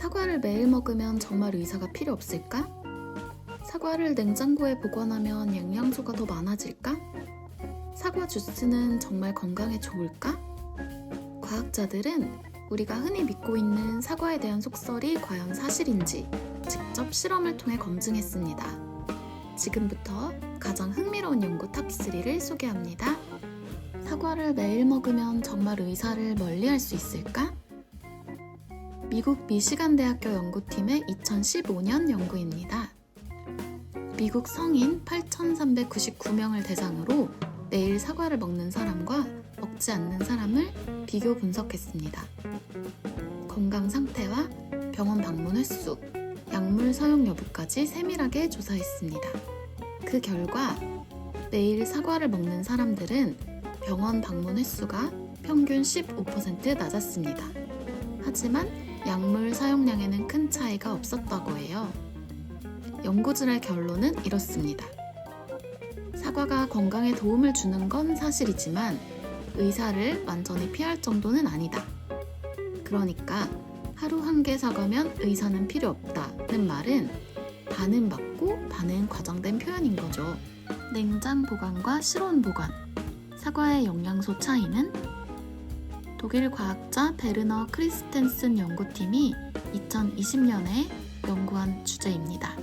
사과를 매일 먹으면 정말 의사가 필요 없을까? 사과를 냉장고에 보관하면 영양소가 더 많아질까? 사과 주스는 정말 건강에 좋을까? 과학자들은 우리가 흔히 믿고 있는 사과에 대한 속설이 과연 사실인지 직접 실험을 통해 검증했습니다. 지금부터 가장 흥미로운 연구 탑3를 소개합니다. 사과를 매일 먹으면 정말 의사를 멀리할 수 있을까? 미국 미시간 대학교 연구팀의 2015년 연구입니다. 미국 성인 8,399명을 대상으로 매일 사과를 먹는 사람과 먹지 않는 사람을 비교 분석했습니다. 건강 상태와 병원 방문 횟수, 약물 사용 여부까지 세밀하게 조사했습니다. 그 결과 매일 사과를 먹는 사람들은 병원 방문 횟수가 평균 15% 낮았습니다. 하지만 약물 사용량에는 큰 차이가 없었다고 해요. 연구진의 결론은 이렇습니다. 사과가 건강에 도움을 주는 건 사실이지만 의사를 완전히 피할 정도는 아니다. 그러니까 하루 한 개 사과면 의사는 필요 없다는 말은 반은 맞고 반은 과장된 표현인 거죠. 냉장 보관과 실온 보관, 사과의 영양소 차이는? 독일 과학자 베르너 크리스텐슨 연구팀이 2020년에 연구한 주제입니다.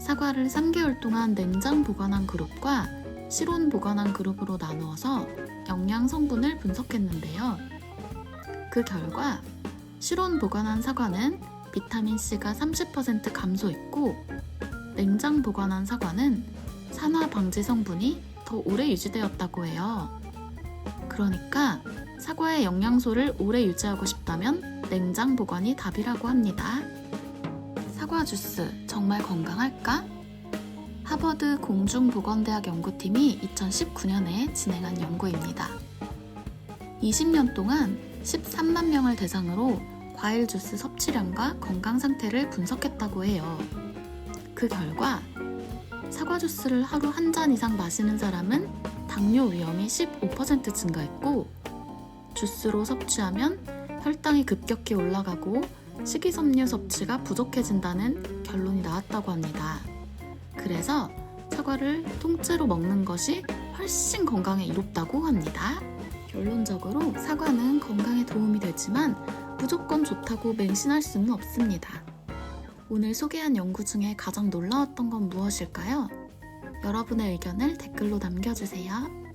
사과를 3개월 동안 냉장 보관한 그룹과 실온 보관한 그룹으로 나누어서 영양 성분을 분석했는데요. 그 결과 실온 보관한 사과는 비타민C가 30% 감소했고 냉장 보관한 사과는 산화 방지 성분이 더 오래 유지되었다고 해요. 그러니까 사과의 영양소를 오래 유지하고 싶다면 냉장 보관이 답이라고 합니다. 사과 주스 정말 건강할까? 하버드 공중보건대학 연구팀이 2019년에 진행한 연구입니다. 20년 동안 13만 명을 대상으로 과일 주스 섭취량과 건강 상태를 분석했다고 해요. 그 결과 사과 주스를 하루 한 잔 이상 마시는 사람은 당뇨 위험이 15% 증가했고 주스로 섭취하면 혈당이 급격히 올라가고 식이섬유 섭취가 부족해진다는 결론이 나왔다고 합니다. 그래서 사과를 통째로 먹는 것이 훨씬 건강에 이롭다고 합니다. 결론적으로 사과는 건강에 도움이 되지만 무조건 좋다고 맹신할 수는 없습니다. 오늘 소개한 연구 중에 가장 놀라웠던 건 무엇일까요? 여러분의 의견을 댓글로 남겨주세요.